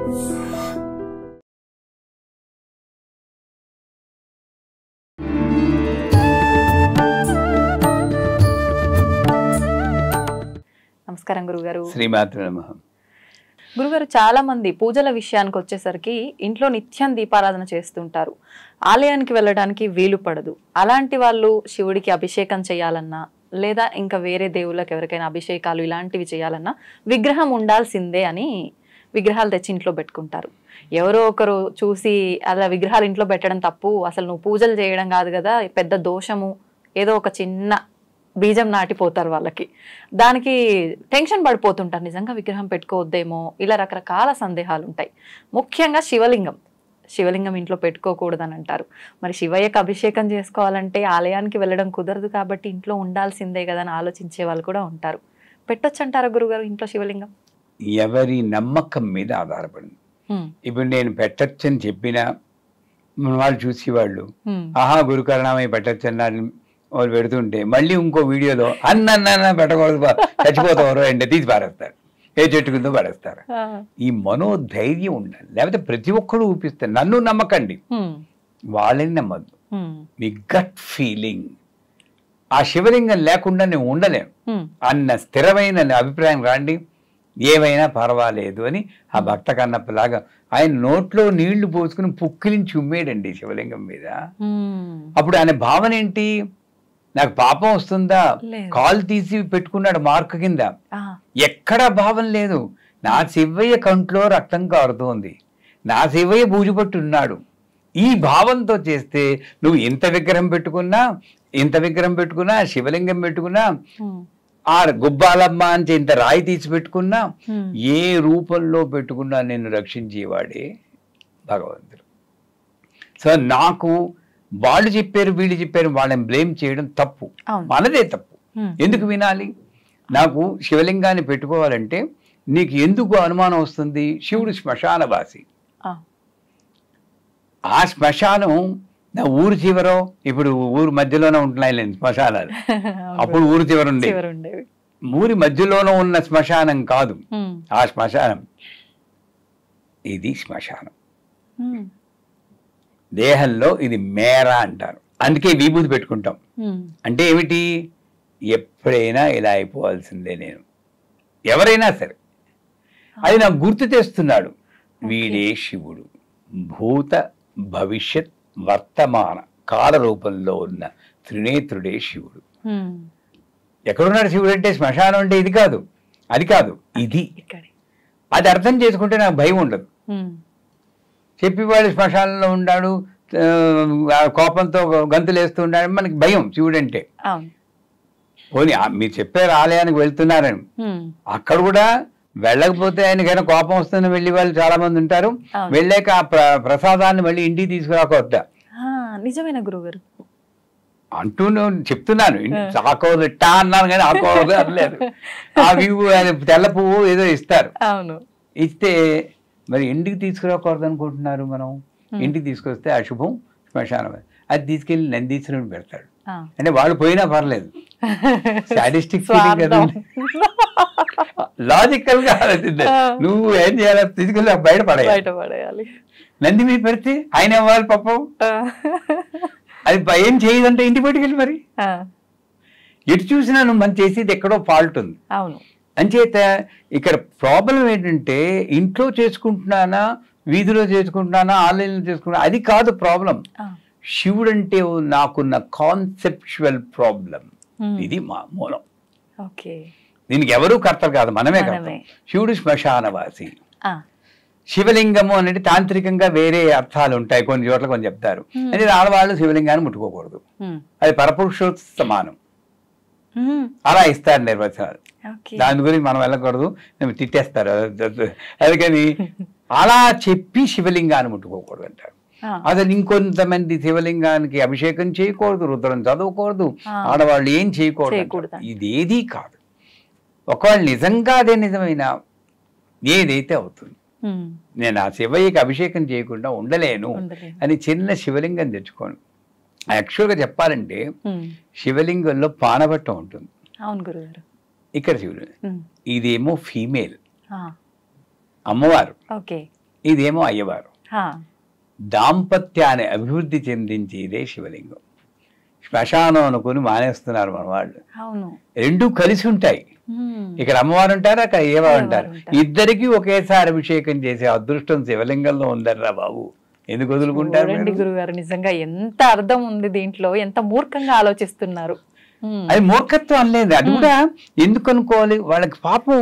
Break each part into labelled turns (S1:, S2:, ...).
S1: నమస్కారం గురుగారు.
S2: శ్రీమాత్రే నమః.
S1: గురుగారు, చాలా మంది పూజల విషయానికి వచ్చేసరికి ఇంట్లో నిత్యం దీపారాధన చేస్తుంటారు, ఆలయానికి వెళ్ళడానికి వీలు పడదు. అలాంటి వాళ్ళు శివుడికి అభిషేకం చేయాలన్నా లేదా ఇంకా వేరే దేవుళ్ళకి ఎవరికైనా అభిషేకాలు ఇలాంటివి చేయాలన్నా విగ్రహం ఉండాల్సిందే అని విగ్రహాలు తెచ్చి ఇంట్లో పెట్టుకుంటారు. ఎవరో ఒకరు చూసి అలా విగ్రహాలు ఇంట్లో పెట్టడం తప్పు, అసలు నువ్వు పూజలు చేయడం కాదు కదా, పెద్ద దోషము, ఏదో ఒక చిన్న బీజం నాటిపోతారు వాళ్ళకి. దానికి టెన్షన్ పడిపోతుంటారు, నిజంగా విగ్రహం పెట్టుకోవద్దేమో, ఇలా రకరకాల సందేహాలు ఉంటాయి. ముఖ్యంగా శివలింగం ఇంట్లో పెట్టుకోకూడదని అంటారు. మరి శివయ్యకు అభిషేకం చేసుకోవాలంటే ఆలయానికి వెళ్ళడం కుదరదు కాబట్టి ఇంట్లో ఉండాల్సిందే కదా అని ఆలోచించే వాళ్ళు కూడా ఉంటారు. పెట్టొచ్చు అంటారా గురుగారు ఇంట్లో శివలింగం?
S2: ఎవరి నమ్మకం మీద ఆధారపడింది. ఇప్పుడు నేను పెట్టచ్చని చెప్పినా వాళ్ళు చూసేవాళ్ళు ఆహా గురుకరణమై పెట్టచ్చన్నారు వాళ్ళు పెడుతుంటే మళ్ళీ ఇంకో వీడియోలో అన్న పెట్టకూడదు చచ్చిపోతారు అంటే తీసి పారేస్తారు, ఏ చెట్టు కింద పడేస్తారు. ఈ మనోధైర్యం ఉండాలి. లేకపోతే ప్రతి ఒక్కరు ఊపిస్తారు. నన్ను నమ్మకండి, వాళ్ళని నమ్మద్దు. మీ గట్ ఫీలింగ్, ఆ శివలింగం లేకుండా నేను ఉండలేను అన్న స్థిరమైన అభిప్రాయం రాండి, ఏమైనా పర్వాలేదు అని ఆ భక్త కన్నప్పలాగా ఆయన నోట్లో నీళ్లు పోసుకుని పుక్కిలించి ఉమ్మేడండి శివలింగం మీద. అప్పుడు ఆయన భావన ఏంటి? నాకు పాపం వస్తుందా? కాలు తీసి పెట్టుకున్నాడు మార్క్ కింద, ఎక్కడా భావం లేదు. నా శివయ్య కంట్లో రక్తం కారుతోంది, నా శివయ్య బూజుపట్టున్నాడు. ఈ భావంతో చేస్తే నువ్వు ఎంత విగ్రహం పెట్టుకున్నా శివలింగం పెట్టుకున్నా, ఆ గుబ్బాలమ్మ అని ఇంత రాయి తీసి పెట్టుకున్నా, ఏ రూపంలో పెట్టుకున్నా నిన్ను రక్షించేవాడే భగవంతుడు. సో నాకు వాళ్ళు చెప్పారు వీళ్ళు చెప్పారు వాళ్ళని బ్లేమ్ చేయడం తప్పు, మనదే తప్పు. ఎందుకు వినాలి? నాకు శివలింగాన్ని పెట్టుకోవాలంటే నీకు ఎందుకు అనుమానం వస్తుంది? శివుడు శ్మశానవాసి. ఆ శ్మశానం నా ఊరు చివరో, ఇప్పుడు ఊరు మధ్యలోనే ఉంటున్నాయి శ్మశానాలు, అప్పుడు ఊరు చివర ఉండేవి. ఊరి మధ్యలోనూ ఉన్న శ్మశానం కాదు ఆ శ్మశానం, ఇది శ్మశానం. దేహంలో ఇది మేర అంటారు, అందుకే విభూతి పెట్టుకుంటాం. అంటే ఏమిటి? ఎప్పుడైనా ఇలా అయిపోవాల్సిందే నేను, ఎవరైనా సరే. అది నాకు గుర్తు తెస్తున్నాడు, వీడే శివుడు. భూత భవిష్యత్ వర్తమాన కాల రూపంలో ఉన్న త్రినేత్రుడే శివుడు. ఎక్కడున్నాడు శివుడు అంటే? శ్మశానం అంటే ఇది కాదు, అది కాదు, ఇది. అది అర్థం చేసుకుంటే నాకు భయం ఉండదు. చెప్పేవాడు శ్మశానంలో ఉన్నాడు, కోపంతో గంతులు వేస్తూ ఉన్నాడు, మనకి భయం శివుడు అంటే. పోనీ మీరు చెప్పారు ఆలయానికి వెళ్తున్నారని, అక్కడ కూడా వెళ్ళకపోతే ఆయనకైనా కోపం వస్తుందని వెళ్ళి వాళ్ళు చాలా మంది ఉంటారు. వెళ్ళాక ఆ ప్రసాదాన్ని మళ్ళీ ఇంటికి తీసుకురాకొద్దా?
S1: నిజమైన గురుగారు
S2: అంటూ చెప్తున్నాను. ఆకోదట్టా అన్నాను కానీ ఆకోదు అనలేదు. ఆ తెల్ల పువ్వు ఏదో ఇస్తారు, ఇస్తే మరి ఇంటికి తీసుకురాకూడదు అనుకుంటున్నారు మనం. ఇంటికి తీసుకొస్తే అశుభం, శ్మశానం. అది తీసుకెళ్లి నందీశ్వరుని పెడతాడు. అంటే వాళ్ళు పోయినా పర్లేదు, సాడిస్టిక్ ఫీలింగ్ కదా, లాజికల్ గా నువ్వు ఏం చేయాలి? తీసుకెళ్ళి బయట పడేయాలి. నంది మీద పెడితే ఆయన ఇవ్వాలి పాపం. అది ఏం చేయదంటే ఇంటి బయటకెళ్ళి మరి ఎటు చూసినా నువ్వు మనం చేసేది ఎక్కడో ఫాల్ట్ ఉంది. అంచేత ఇక్కడ ప్రాబ్లం ఏంటంటే ఇంట్లో చేసుకుంటున్నానా, వీధిలో చేసుకుంటున్నానా, ఆన్లైన్లో చేసుకుంటున్నా, అది కాదు ప్రాబ్లం. శివుడు అంటే నాకున్న కాన్సెప్చువల్ ప్రాబ్లం, ఇది మా మూలం. దీనికి ఎవరూ కర్తలు కాదు, మనమే కర్త. శివుడు శ్మశానవాసి. శివలింగము అనేది తాంత్రికంగా వేరే అర్థాలు ఉంటాయి, కొన్ని చోట్ల కొన్ని చెప్తారు. అంటే ఆడవాళ్ళు శివలింగాన్ని ముట్టుకోకూడదు, అది పరపురుషోత్త సమానం, అలా ఇస్తారు నిర్వచనాలు. దాని గురించి మనం వెళ్ళకూడదు, తిట్టేస్తారు. అందుకని అలా చెప్పి శివలింగాన్ని ముట్టుకోకూడదు అంటారు. అసలు ఇంకొంతమంది శివలింగానికి అభిషేకం చేయకూడదు, రుద్రం చదవకూడదు, ఆడవాళ్ళు ఏం చేయకూడదు. ఇదేదీ కాదు. ఒకవేళ నిజంగా అదే నిజమైన ఏదైతే అవుతుంది, నేను ఆ శివయ్యకి అభిషేకం చేయకుండా ఉండలేను అని చిన్న శివలింగం తెచ్చుకోను. యాక్చువల్గా చెప్పాలంటే శివలింగంలో పానబట్టం ఉంటుంది. ఇక్కడ శివుడు, ఇదేమో ఫీమేల్ అమ్మవారు, ఇదేమో అయ్యవారు. దాంపత్యాన్ని అభివృద్ధి చెందించేదే శివలింగం. శ్మశానం అనుకుని మానేస్తున్నారు మన వాళ్ళు. రెండు కలిసి ఉంటాయి. ఇక్కడ అమ్మవారు ఉంటారు, అక్కడ అయ్యవారు ఉంటారు. ఇద్దరికి ఒకేసారి అభిషేకం చేసే అదృష్టం శివలింగంలో ఉందర్రా బాబు. ఎందుకు వదులుకుంటారు
S1: గురుగారు? నిజంగా ఎంత అర్థం ఉంది దీంట్లో, ఎంత మూర్ఖంగా ఆలోచిస్తున్నారు.
S2: అది మూర్ఖత్వం అనలేదు, అది కూడా ఎందుకు అనుకోవాలి. వాళ్ళకి పాపం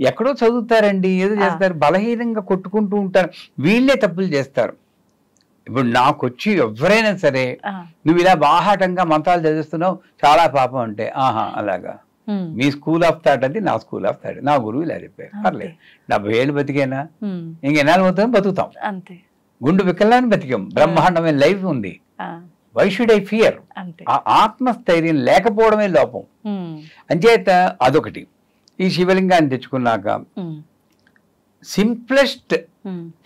S2: ఎక్కడో చదువుతారండి, ఏదో చేస్తారు, బలహీనంగా కొట్టుకుంటూ ఉంటారు, వీళ్ళే తప్పులు చేస్తారు. ఇప్పుడు నాకు వచ్చి ఎవరైనా సరే నువ్వు ఇలా బాహాటంగా మంత్రాలు చదివిస్తున్నావు, చాలా పాపం అంటే, ఆహా అలాగా, మీ స్కూల్ ఆఫ్ థాట్ అది, నా స్కూల్ ఆఫ్ థాట్, నా గురువు ఇలా చెప్పారు, పర్లేదు 70 ఏళ్ళు బతికేనా, ఇంకెన్నాళ్ళు పోతాం, బతుకుతాం, గుండు వికలాన్ని బతికాం, బ్రహ్మాండమైన లైఫ్ ఉంది. Why should I fear? ఆ ఆత్మస్థైర్యం లేకపోవడమే లోపం. అంచేత అదొకటి. ఈ శివలింగాన్ని తెచ్చుకున్నాక సింప్లెస్ట్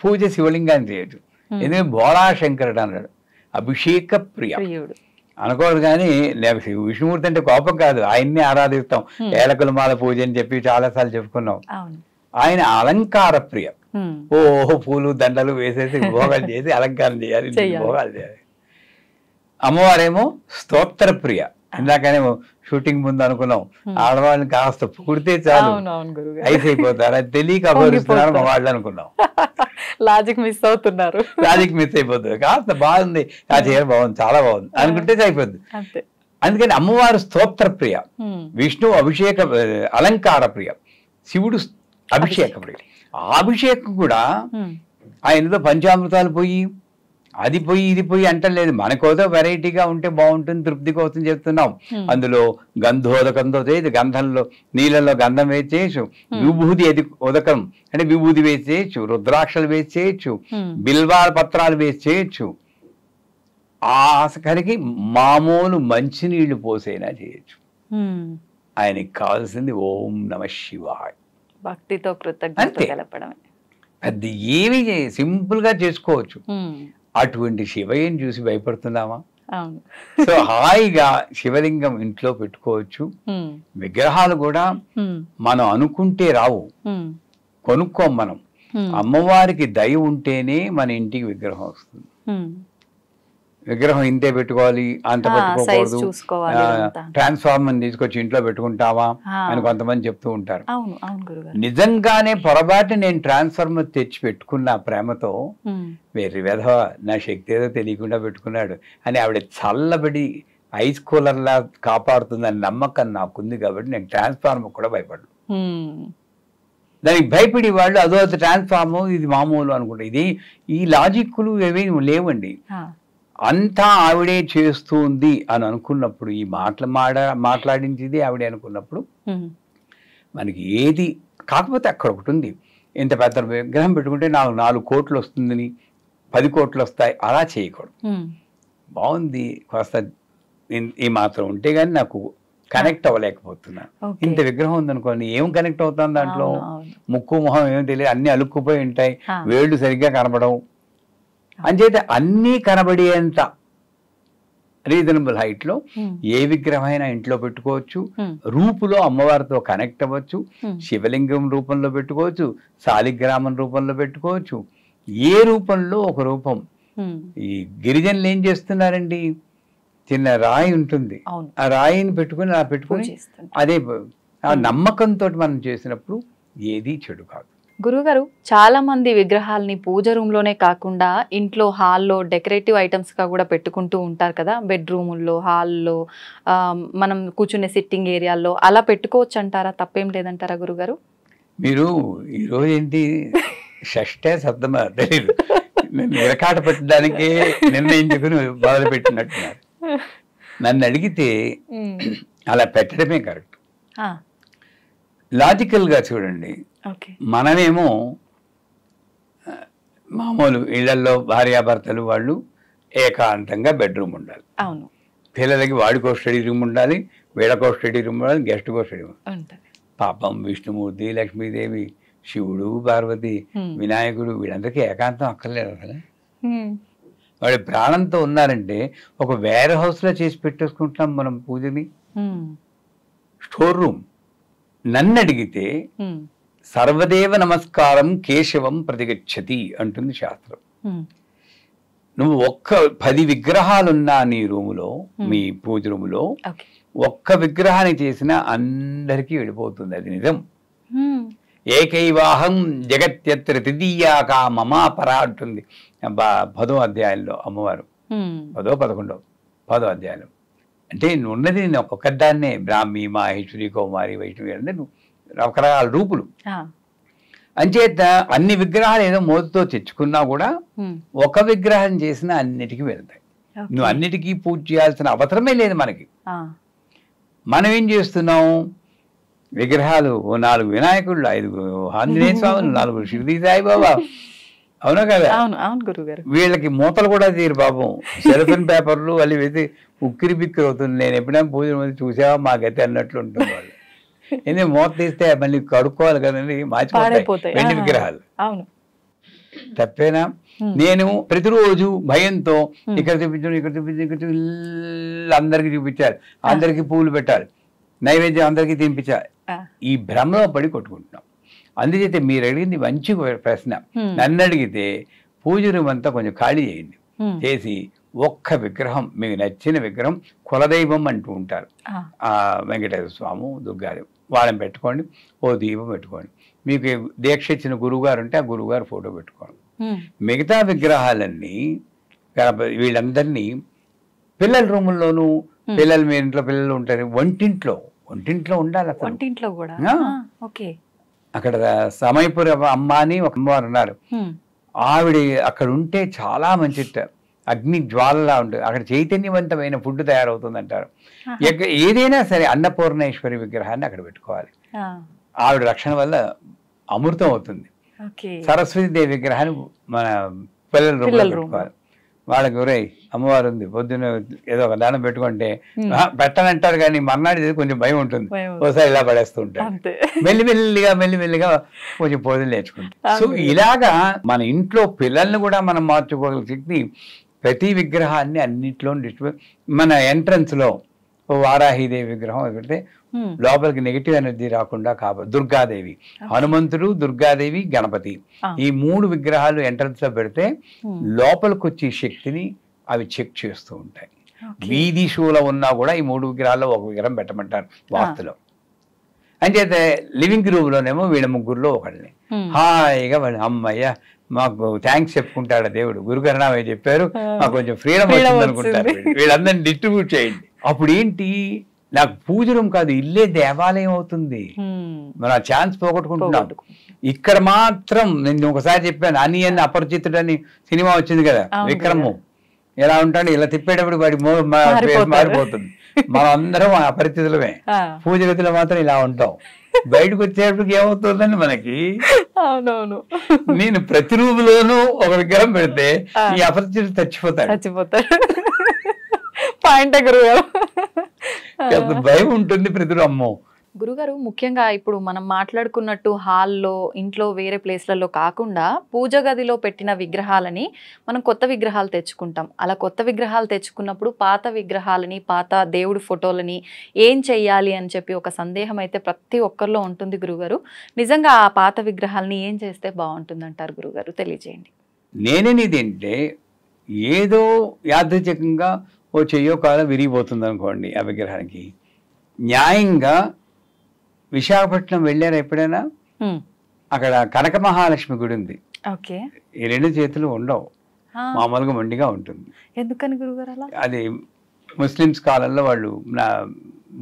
S2: పూజ శివలింగాన్ని చేయొచ్చు. ఎందుకంటే బోళాశంకరుడు అన్నాడు, అభిషేక ప్రియ అనుకోడు. కానీ విష్ణుమూర్తి అంటే కోపం కాదు, ఆయన్ని ఆరాధిస్తాం. ఏలకుల మాల పూజ అని చెప్పి చాలాసార్లు చెప్పుకున్నాం. ఆయన అలంకార ప్రియ. ఓహో పూలు దండలు వేసేసి భోగాలు చేసి అలంకారం చేయాలి, భోగాలు చేయాలి. అమ్మవారేమో స్తోత్ర ప్రియ. ఇందాకనేమో షూటింగ్ ముందు అనుకున్నాం, ఆడవాళ్ళని కాస్త పుడితే చాలు ఐస్ అయిపోతారు, అది తెలియక అభివరిస్తున్నారు మా వాళ్ళు అనుకున్నాం.
S1: లాజిక్ మిస్ అవుతున్నారు,
S2: లాజిక్ మిస్ అయిపోతుంది. కాస్త బాగుంది, ఆ చీర బాగుంది, చాలా బాగుంది అనుకుంటే అయిపోద్ది. అందుకని అమ్మవారు స్తోత్ర ప్రియ, విష్ణువు అభిషేక అలంకార ప్రియ, శివుడు అభిషేక ప్రియ. ఆ అభిషేకం కూడా ఆయనతో పంచామృతాలు పోయి అది పోయి ఇది పోయి అంటలేదు, మనకోదో వెరైటీగా ఉంటే బాగుంటుంది, తృప్తి కోసం చెప్తున్నాం. అందులో గంధోదకంతో చేయొచ్చు, గంధంలో నీళ్ళలో గంధం వేసేయచ్చు, విభూది ఉదకం అంటే విభూది వేసేయచ్చు, రుద్రాక్షలు వేసేయచ్చు, బిల్వాల పత్రాలు వేసేయచ్చు. ఆసకరికి మామూలు మంచినీళ్లు పోసైనా చేయొచ్చు. ఆయనకి కావాల్సింది ఓం నమ శివాయ,
S1: భక్తితో కృతజ్ఞత తెలపడమే.
S2: అది ఏమి సింపుల్ గా చేసుకోవచ్చు. అటువంటి శివయ్యని చూసి భయపడుతున్నామా? సో హాయిగా శివలింగం ఇంట్లో పెట్టుకోవచ్చు. విగ్రహాలు కూడా మనం అనుకుంటే రావు, కొనుక్కోం మనం. అమ్మవారికి దయ ఉంటేనే మన ఇంటికి విగ్రహం వస్తుంది. విగ్రహం ఇంతే పెట్టుకోవాలి, అంత పెట్టుకోకూడదు, ట్రాన్స్ఫార్మర్ తీసుకొచ్చి ఇంట్లో పెట్టుకుంటావా అని కొంతమంది చెప్తూ ఉంటారు. నిజంగానే పొరపాటు నేను ట్రాన్స్ఫార్మర్ తెచ్చి పెట్టుకున్న ప్రేమతో, వేరే విధవ నా శక్తి ఏదో తెలియకుండా పెట్టుకున్నాడు అని ఆవిడ చల్లబడి ఐస్ కూలర్లా కాపాడుతుందని నమ్మకం నాకుంది. కాబట్టి నేను ట్రాన్స్ఫార్మర్ కూడా భయపడను. దానికి భయపడి వాళ్ళు అదో ట్రాన్స్ఫార్మర్ ఇది మామూలు అనుకుంటా. ఇది ఈ లాజిక్లు ఏవి లేవండి. అంతా ఆవిడే చేస్తుంది అని అనుకున్నప్పుడు, ఈ మాట్లాడించేది ఆవిడే అనుకున్నప్పుడు మనకి ఏది కాకపోతే అక్కడ ఒకటి ఉంది, ఇంత పెద్ద విగ్రహం పెట్టుకుంటే నాకు 4 కోట్లు వస్తుందని 10 కోట్లు వస్తాయి అలా చేయకూడదు. బాగుంది కాస్త ఈ మాత్రం ఉంటే గానీ నాకు కనెక్ట్ అవ్వలేకపోతున్నా. ఇంత విగ్రహం ఉందనుకోండి, ఏం కనెక్ట్ అవుతాను దాంట్లో? ముక్కు మొహం ఏం తెలియదు, అన్ని అలుక్కుపోయి ఉంటాయి, వేళ్ళు సరిగ్గా కనబడవు. అంచేత అన్నీ కనబడేంత రీజనబుల్ హైట్ లో ఏ విగ్రహమైనా ఇంట్లో పెట్టుకోవచ్చు. రూపులో అమ్మవారితో కనెక్ట్ అవ్వచ్చు, శివలింగం రూపంలో పెట్టుకోవచ్చు, శాలిగ్రామం రూపంలో పెట్టుకోవచ్చు, ఏ రూపంలో ఒక రూపం. ఈ గిరిజనులు ఏం చేస్తున్నారండి, చిన్న రాయి ఉంటుంది, ఆ రాయిని పెట్టుకుని అదే ఆ నమ్మకంతో మనం చేసినప్పుడు ఏది చెడు కాదు.
S1: గురుగారు, చాలా మంది విగ్రహాలని పూజ రూమ్ లోనే కాకుండా ఇంట్లో హాల్లో డెకరేటివ్ ఐటమ్స్ గా కూడా పెట్టుకుంటూ ఉంటారు కదా, బెడ్రూముల్లో, హాల్లో, మనం కూర్చునే సిట్టింగ్ ఏరియాల్లో అలా పెట్టుకోవచ్చు అంటారా? తప్పేం లేదంటారా గురుగారు?
S2: మీరు ఈరోజు ఏంటి షష్ఠే సప్తమ తెలియదు, విరకాట పెట్టడానికే నిర్ణయించుకుని మొదలు పెట్టినట్టున్నారు. నన్ను అడిగితే అలా పెట్టడమే కరెక్ట్. లాజికల్ గా చూడండి, మనమేమో మామూలు ఇళ్లలో భార్యాభర్తలు వాళ్ళు ఏకాంతంగా బెడ్రూమ్ ఉండాలి, పిల్లలకి వాడికో స్టడీ రూమ్ ఉండాలి, వీళ్ళకో స్టడీ రూమ్ ఉండాలి, గెస్ట్కో స్టడీ రూమ్. పాపం విష్ణుమూర్తి, లక్ష్మీదేవి, శివుడు, పార్వతి, వినాయకుడు వీళ్ళందరికీ ఏకాంతం అక్కర్లేదు కదా. వాడి ప్రాణంతో ఉన్నారంటే ఒక వేర్ హౌస్ లో చేసి పెట్టేసుకుంటున్నాం మనం పూజని, స్టోర్ రూమ్. నన్ను అడిగితే సర్వదేవ నమస్కారం కేశవం ప్రతిగచ్చతి అంటుంది శాస్త్రం. నువ్వు 10 విగ్రహాలున్నా నీ రూములో, మీ పూజ రూములో ఒక్క విగ్రహాన్ని చేసినా అందరికీ వెళ్ళిపోతుంది. అది నిజం. ఏకైవాహం జగత్యత్ర తృతీయాక మమాపర అంటుంది 10వ అధ్యాయంలో అమ్మవారు. 10వ 11వ 10వ అధ్యాయం. అంటే ఉన్నది నేను ఒక్కదాన్నే, బ్రాహ్మి, మాహేశ్వరి, కౌమారి, వైష్ణవి అంటే రకరకాల రూపులు. అంచేత అన్ని విగ్రహాలు ఏదో మోతుతో తెచ్చుకున్నా కూడా ఒక విగ్రహం చేసినా అన్నిటికీ వెళ్తాయి. నువ్వు అన్నిటికీ పూజ చేయాల్సిన అవసరమే లేదు మనకి. మనం ఏం చేస్తున్నాం, విగ్రహాలు 4 వినాయకుళ్ళు, 5 ఆంజనేయ స్వాములు, 4 షిరిడి సాయిబాబా, అవునా కదా? వీళ్ళకి మూతలు కూడా తీరు పాపం. సెల్ఫిన్ పేపర్లు వాళ్ళు వేసి ఉక్కిరి బిక్కిరి అవుతుంది. నేను ఎప్పుడైనా పూజ చూసావా మా గతి అన్నట్లు ఉంటుంది వాళ్ళు. ఎందుకంటే మూత తీస్తే మళ్ళీ కడుక్కోవాలి కదండి, మార్చిపోతాయి వెండి విగ్రహాలు. తప్పేనా? నేను ప్రతిరోజు భయంతో ఇక్కడ చూపించు, ఇక్కడ చూపించు, ఇక్కడ అందరికి చూపించాలి, అందరికి పూలు పెట్టాలి, నైవేద్యం అందరికీ తినిపించాలి. ఈ భ్రమలో పడి కొట్టుకుంటున్నాం. అందుచేత మీరు అడిగింది మంచి ప్రశ్న. నన్ను అడిగితే పూజ రూమ్ అంతా కొంచెం ఖాళీ చేయండి, చేసి ఒక్క విగ్రహం, మీకు నచ్చిన విగ్రహం, కులదైవం అంటూ ఉంటారు, వెంకటేశ్వర స్వామి, దుర్గాదేవి, వాళ్ళని పెట్టుకోండి. ఓ దీపం పెట్టుకోండి. మీకు దీక్ష ఇచ్చిన గురువుగారు ఉంటే ఆ గురువుగారు ఫోటో పెట్టుకోండి. మిగతా విగ్రహాలన్నీ వీళ్ళందరినీ పిల్లల రూముల్లోనూ, పిల్లలు మీ ఇంట్లో పిల్లలు ఉంటారు, వంటింట్లో ఉండాలి.
S1: వంటింట్లో కూడా
S2: అక్కడ సమయపుర అమ్మ అని ఒక అమ్మవారు ఉన్నారు. ఆవిడ అక్కడ ఉంటే చాలా మంచిట, అగ్ని జ్వాలలా ఉంటుంది. అక్కడ చైతన్యవంతమైన ఫుడ్ తయారవుతుంది అంటారు. ఏదైనా సరే అన్నపూర్ణేశ్వరి విగ్రహాన్ని అక్కడ పెట్టుకోవాలి. ఆవిడ రక్షణ వల్ల అమృతం అవుతుంది. సరస్వతి దేవి విగ్రహాన్ని మన పిల్లల రూపంలో పెట్టుకోవాలి. వాళ్ళకి ఒరే అమ్మవారు ఉంది, పొద్దున్న ఏదో ఒక దానం పెట్టుకుంటే పెట్టనంటారు, కానీ మర్నాడు కొంచెం భయం ఉంటుంది. ఒకసారి ఇలా పడేస్తూ ఉంటారు. మెల్లిమెల్లిగా కొంచెం పూజలు నేర్చుకుంటారు. సో ఇలాగా మన ఇంట్లో పిల్లల్ని కూడా మనం మార్చుకోగల శక్తి ప్రతి విగ్రహాన్ని అన్నింటిలో మన ఎంట్రన్స్ లో వారాహిదేవి విగ్రహం పెడితే లోపలికి నెగిటివ్ ఎనర్జీ రాకుండా దుర్గాదేవి, హనుమంతుడు, దుర్గాదేవి, గణపతి, ఈ 3 విగ్రహాలు ఎంట్రన్స్ లో పెడితే లోపలికి వచ్చే శక్తిని అవి చెక్ చేస్తూ ఉంటాయి. వీధి షోలో ఉన్నా కూడా ఈ 3 విగ్రహాల్లో ఒక విగ్రహం పెట్టమంటారు వాస్తులో. అంచేతే లివింగ్ రూమ్ లోనేమో వీళ్ళ ముగ్గురులో ఒకళ్ళని హాయిగా వాళ్ళు అమ్మయ్య మాకు థ్యాంక్స్ చెప్పుకుంటాడు దేవుడు, గురుకరుణామయ్య చెప్పారు, మాకు కొంచెం ఫ్రీడమ్ వచ్చింది అనుకుంటారు. వీళ్ళందరినీ డిస్ట్రిబ్యూట్ చేయండి. అప్పుడు ఏంటి, నాకు పూజ రూమ్ కాదు, ఇల్లే దేవాలయం అవుతుంది. మనం ఆ ఛాన్స్ పోగొట్టుకుంటున్నాం. ఇక్కడ మాత్రం నేను ఒకసారి చెప్పాను, అనియన్ అపరిచితుడు అని సినిమా వచ్చింది కదా, విక్రము ఎలా ఉంటాడు, ఇలా తిప్పేటప్పుడు వాడి మారిపోతుంది. మనం అందరం అపరిచితులమే, పూజ గదిలో మాత్రం ఇలా ఉంటాం. బయటకు వచ్చేటప్పటికి ఏమవుతుందని మనకి.
S1: అవునవును,
S2: నేను ప్రతి రూపులోనూ ఒక విగ్రహం పెడితే ఈ అపరిచితుడు చచ్చిపోతాడు. భయం ఉంటుంది ప్రతి అమ్మో.
S1: గురుగారు, ముఖ్యంగా ఇప్పుడు మనం మాట్లాడుకున్నట్టు హాల్లో, ఇంట్లో, వేరే ప్లేస్లలో కాకుండా పూజ గదిలో పెట్టిన విగ్రహాలని మనం కొత్త విగ్రహాలు తెచ్చుకుంటాం. అలా కొత్త విగ్రహాలు తెచ్చుకున్నప్పుడు పాత విగ్రహాలని, పాత దేవుడి ఫోటోలని ఏం చెయ్యాలి అని చెప్పి ఒక సందేహం అయితే ప్రతి ఒక్కరిలో ఉంటుంది గురుగారు. నిజంగా ఆ పాత విగ్రహాలని ఏం చేస్తే బాగుంటుంది అంటారు గురుగారు, తెలియజేయండి.
S2: నేనేంటే ఏదో యాదృచ్ఛికంగా ఓ చెయ్యో కాలం విరిగిపోతుంది అనుకోండి, ఆ విగ్రహానికి న్యాయంగా విశాఖపట్నం వెళ్ళారా ఎప్పుడైనా? అక్కడ కనక మహాలక్ష్మి గుడి ఉంది. ఈ 2 చేతులు ఉండవు, మామూలుగా మొండిగా ఉంటుంది.
S1: ఎందుకని గురుగారు అలా?
S2: అది ముస్లిమ్స్ కాలంలో వాళ్ళు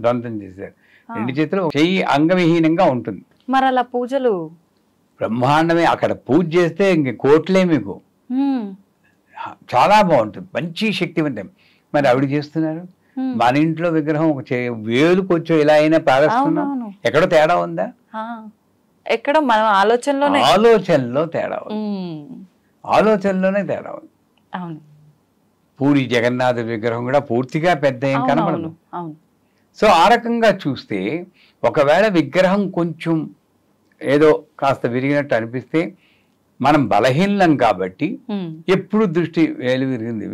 S2: దొంతం చేశారు. 2 చేతులు, చెయ్యి అంగవిహీనంగా ఉంటుంది.
S1: మరి అలా పూజలు
S2: బ్రహ్మాండమే. అక్కడ పూజ చేస్తే ఇంక కోట్లే మీకు. చాలా బాగుంటుంది, మంచి శక్తివంతం. మరి ఆవిడ చేస్తున్నారు. మన ఇంట్లో విగ్రహం ఒక వేలుకు వచ్చో ఇలా అయినా ప్రారంభిస్తున్నాం. ఎక్కడో తేడా ఉందా?
S1: ఎక్కడ మన
S2: ఆలోచనలో తేడా ఉంది. ఆలోచనలోనే తేడా ఉంది. పూరి జగన్నాథ విగ్రహం కూడా పూర్తిగా పెద్ద ఏం కనబడదు. సో ఆ రకంగా చూస్తే ఒకవేళ విగ్రహం కొంచెం ఏదో కాస్త విరిగినట్టు అనిపిస్తే మనం బలహీనం కాబట్టి ఎప్పుడు దృష్టి వేలు విరిగింది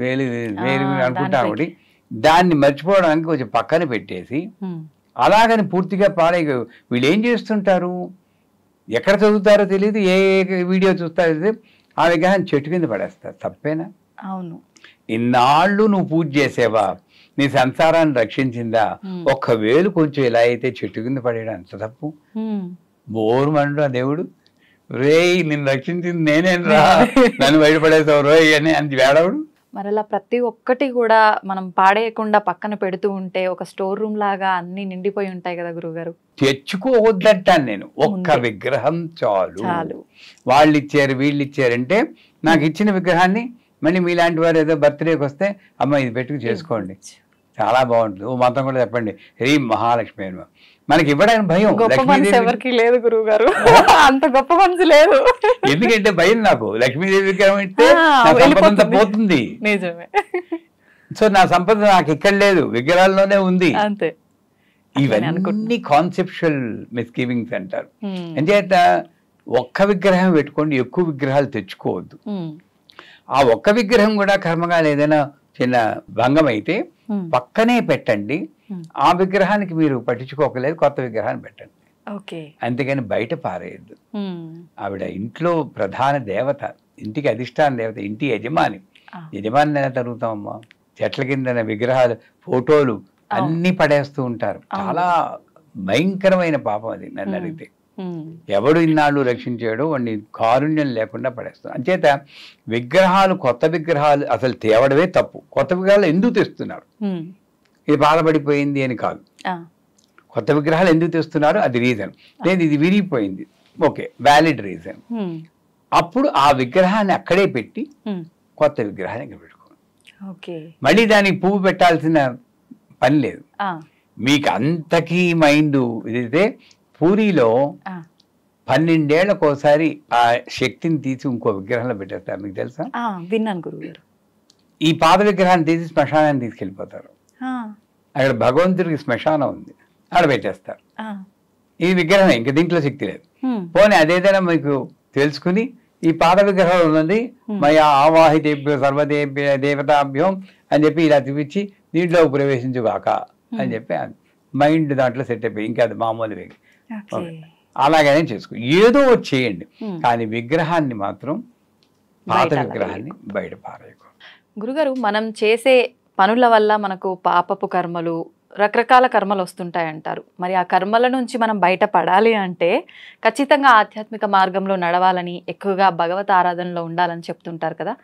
S2: అనుకుంటాం. ఒకటి దాన్ని మర్చిపోవడానికి కొంచెం పక్కన పెట్టేసి అలాగని పూర్తిగా పాడే వీళ్ళు ఏం చేస్తుంటారు, ఎక్కడ చదువుతారో తెలియదు, ఏ వీడియో చూస్తారో తెలియదు, ఆ విగ్రహాన్ని చెట్టు కింద పడేస్తారు. తప్పేనా?
S1: అవును.
S2: ఇన్నాళ్ళు నువ్వు పూజ చేసేవా, నీ సంసారాన్ని రక్షించిందా? 1,000 కొంచెం ఇలా అయితే చెట్టు కింద పడేయడం అంత తప్పు. బోరు మండు ఆ దేవుడు, రేయ్ నిన్ను రక్షించింది నేనేం రా, నన్ను బయటపడేసావు రోయ్ అని అంత వేడవుడు.
S1: మరి అలా ప్రతి ఒక్కటి కూడా మనం పాడేయకుండా పక్కన పెడుతూ ఉంటే ఒక స్టోర్ రూమ్ లాగా అన్ని నిండిపోయి ఉంటాయి కదా గురువుగారు.
S2: తెచ్చుకోవద్దంటాను నేను. ఒక్క విగ్రహం చాలు. వాళ్ళు ఇచ్చారు వీళ్ళు ఇచ్చారంటే నాకు ఇచ్చిన విగ్రహాన్ని మళ్ళీ మీలాంటి వారు ఏదో బర్త్డేకి వస్తే అమ్మ ఇది పెట్టుకు చేసుకోండి, చాలా బాగుంటుంది. ఓ మంత్రం కూడా చెప్పండి, హరి మహాలక్ష్మి అని. మనకి ఇవ్వడానికి భయం.
S1: గొప్ప మనసు ఎవరికి లేదు గురువు గారు, అంత గొప్ప మనసు లేదు.
S2: ఎందుకంటే భయం నాకు. లక్ష్మీదేవి విగ్రహం ఇస్తే సంపద అంతా పోతుంది.
S1: నిజమే.
S2: సో నా సంపద నాకు ఇక్కడ లేదు, విగ్రహాల్లోనే ఉంది.
S1: అంతే.
S2: ఇవన్నీ కాన్సెప్చువల్ మిస్గివింగ్స్ అంటారు. అంచేత ఒక్క విగ్రహం పెట్టుకోండి, ఎక్కువ విగ్రహాలు తెచ్చుకోవద్దు. ఆ ఒక్క విగ్రహం కూడా కర్మగాలు ఏదైనా చిన్న భంగం అయితే పక్కనే పెట్టండి. ఆ విగ్రహానికి మీరు పట్టించుకోకలేదు, కొత్త విగ్రహాన్ని పెట్టండి. అంతేగాని బయట పారేయద్దు. ఆవిడ ఇంట్లో ప్రధాన దేవత, ఇంటికి అధిష్టాన దేవత, ఇంటి యజమాని. యజమాని ఎలా తరుగుతామమ్మా? చెట్ల కింద విగ్రహాలు, ఫోటోలు అన్ని పడేస్తూ ఉంటారు. చాలా భయంకరమైన పాపం అది నన్ను అడిగితే. ఎవడు ఇన్నాళ్ళు రక్షించాడో వాడిని కారుణ్యం లేకుండా పడేస్తాడు. అంచేత విగ్రహాలు, కొత్త విగ్రహాలు అసలు తేవడమే తప్పు. కొత్త విగ్రహాలు ఎందుకు తెస్తున్నారు? ఇది బాధపడిపోయింది అని కాదు. కొత్త విగ్రహాలు ఎందుకు తెస్తున్నారు అది రీజన్. లేదు ఇది విరిగిపోయింది, ఓకే, వ్యాలిడ్ రీజన్. అప్పుడు ఆ విగ్రహాన్ని అక్కడే పెట్టి కొత్త విగ్రహాన్ని ఇక్కడ పెట్టుకోండి. మళ్ళీ దానికి పువ్వు పెట్టాల్సిన పని లేదు. మీకు అంతకీ మైండ్ ఇదైతే పూరిలో 12 ఏళ్లకోసారి ఆ శక్తిని తీసి ఇంకో విగ్రహంలో పెట్టేస్తారు. మీకు తెలుసా?
S1: విన్నాను గురువు గారు.
S2: ఈ పాత విగ్రహాన్ని తీసి శ్మశానాన్ని తీసుకెళ్ళిపోతారు. అక్కడ భగవంతుడికి శ్మశానం ఉంది, అక్కడ పెట్టేస్తారు. ఈ విగ్రహం ఇంకా దీంట్లో శక్తి లేదు. పోనీ అదేదైనా మీకు తెలుసుకుని ఈ పాత విగ్రహం ఉన్నది మయా ఆవాహితేభ్యో సర్వదేభ్య దేవతాభ్యం అని చెప్పి ఇలా చూపించి దీంట్లో ప్రవేశించుగాక అని చెప్పి మైండ్ దాంట్లో సెట్ అయిపోయి ఇంకా అది మామూలు వేగి అలాగనే చేసుకో, ఏదో చేయండి. కానీ విగ్రహాన్ని మాత్రం, పాత విగ్రహాన్ని బయట పారేయకూడదు.
S1: గురుగారు, మనం చేసే పనుల వల్ల మనకు పాపపు కర్మలు, రకరకాల కర్మలు వస్తుంటాయి అంటారు. మరి ఆ కర్మల నుంచి మనం బయటపడాలి అంటే ఖచ్చితంగా ఆధ్యాత్మిక మార్గంలో నడవాలని, ఎక్కువగా భగవత్ ఆరాధనలో ఉండాలని చెప్తుంటారు కదా.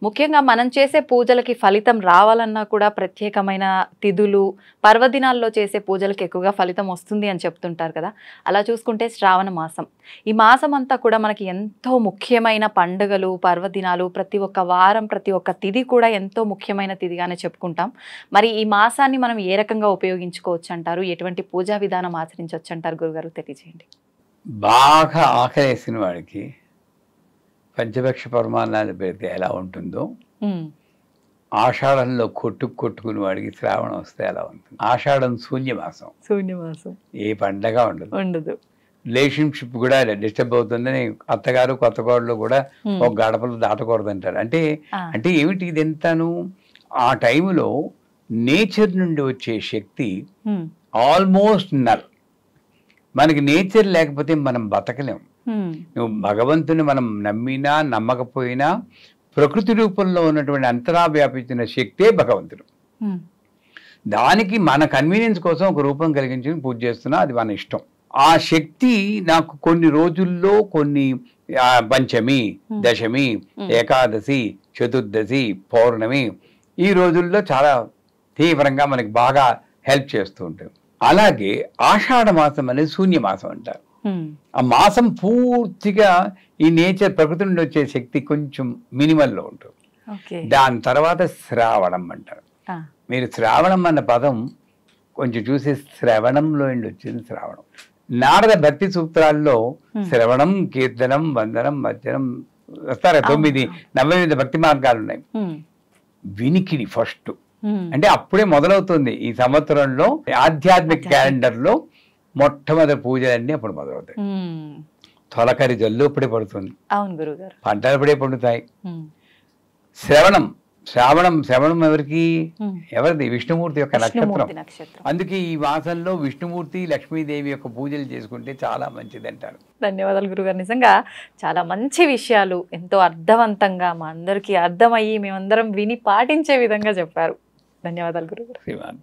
S1: ముఖ్యంగా మనం చేసే పూజలకి ఫలితం రావాలన్నా కూడా ప్రత్యేకమైన తిథులు, పర్వదినాల్లో చేసే పూజలకి ఎక్కువగా ఫలితం వస్తుంది అని చెప్తుంటారు కదా. అలా చూసుకుంటే శ్రావణ మాసం, ఈ మాసం అంతా కూడా మనకి ఎంతో ముఖ్యమైన పండుగలు, పర్వదినాలు, ప్రతి ఒక్క వారం, ప్రతి ఒక్క తిథి కూడా ఎంతో ముఖ్యమైన తిథిగానే చెప్పుకుంటాం. మరి ఈ మాసాన్ని మనం ఏ రకంగా ఉపయోగించుకోవచ్చు అంటారు? ఎటువంటి పూజా విధానం ఆచరించవచ్చు అంటారు గురుగారు? తెలియజేయండి.
S2: బాగా ఆకలేసిన వాడికి పంచభక్ష పరమాన్నాలు పెడితే ఎలా ఉంటుందో, ఆషాఢంలో కొట్టుకుని వాడికి శ్రావణం వస్తే ఎలా ఉంటుంది. ఆషాఢం శూన్యమాసం, ఏ పండగ ఉండదు. రిలేషన్షిప్ కూడా డిస్టర్బ్ అవుతుందని అత్తగారు కొత్త కోడలు కూడా ఒక గడపలు దాటకూడదు అంటారు. అంటే ఏమిటి ఇది? ఎంతను ఆ టైంలో నేచర్ నుండి వచ్చే శక్తి ఆల్మోస్ట్ నల్. మనకి నేచర్ లేకపోతే మనం బతకలేం. నువ్వు భగవంతుని మనం నమ్మినా నమ్మకపోయినా ప్రకృతి రూపంలో ఉన్నటువంటి అంతరా వ్యాపించిన శక్తే భగవంతుడు. దానికి మన కన్వీనియన్స్ కోసం ఒక రూపం కలిగించి పూజ చేస్తున్నా, అది మన ఇష్టం. ఆ శక్తి నాకు కొన్ని రోజుల్లో, కొన్ని పంచమి, దశమి, ఏకాదశి, చతుర్దశి, పౌర్ణమి, ఈ రోజుల్లో చాలా తీవ్రంగా మనకి బాగా హెల్ప్ చేస్తూ ఉంటుంది. అలాగే ఆషాఢ మాసం అనేది శూన్యమాసం అంటారు. ఆ మాసం పూర్తిగా ఈ నేచర్, ప్రకృతి నుండి వచ్చే శక్తి కొంచెం మినిమల్లో ఉంటుంది. దాని తర్వాత శ్రావణం అంటారు. మీరు శ్రావణం అన్న పదం కొంచెం చూసి శ్రవణంలో వచ్చింది శ్రావణం. నారద భక్తి సూత్రాల్లో శ్రవణం, కీర్తనం, వందనం, మధ్యనం వస్తారు 9 నవవిధ భక్తి మార్గాలు ఉన్నాయి. వినికిడి ఫస్ట్, అంటే అప్పుడే మొదలవుతుంది ఈ సంవత్సరంలో. ఆధ్యాత్మిక క్యాలెండర్ లో మొట్టమొదటి పూజలన్నీ అప్పుడు మొదలవుతాయి. తొలకరి జల్లు అప్పుడే పడుతుంది, పంటలు అప్పుడే పండుతాయి. శ్రవణం, శ్రవణం ఎవరిది? విష్ణుమూర్తి యొక్క నక్షత్రం.
S1: విష్ణుమూర్తి నక్షత్రం.
S2: అందుకే ఈ మాసంలో విష్ణుమూర్తి లక్ష్మీదేవి యొక్క పూజలు చేసుకుంటే చాలా మంచిది అంటారు.
S1: ధన్యవాదాలు గురుగారు. నిజంగా చాలా మంచి విషయాలు ఎంతో అర్థవంతంగా మా అందరికీ అర్థమయ్యి మేమందరం విని పాటించే విధంగా చెప్పారు. ధన్యవాదాలు గురుగారు.
S2: శ్రీమాన్.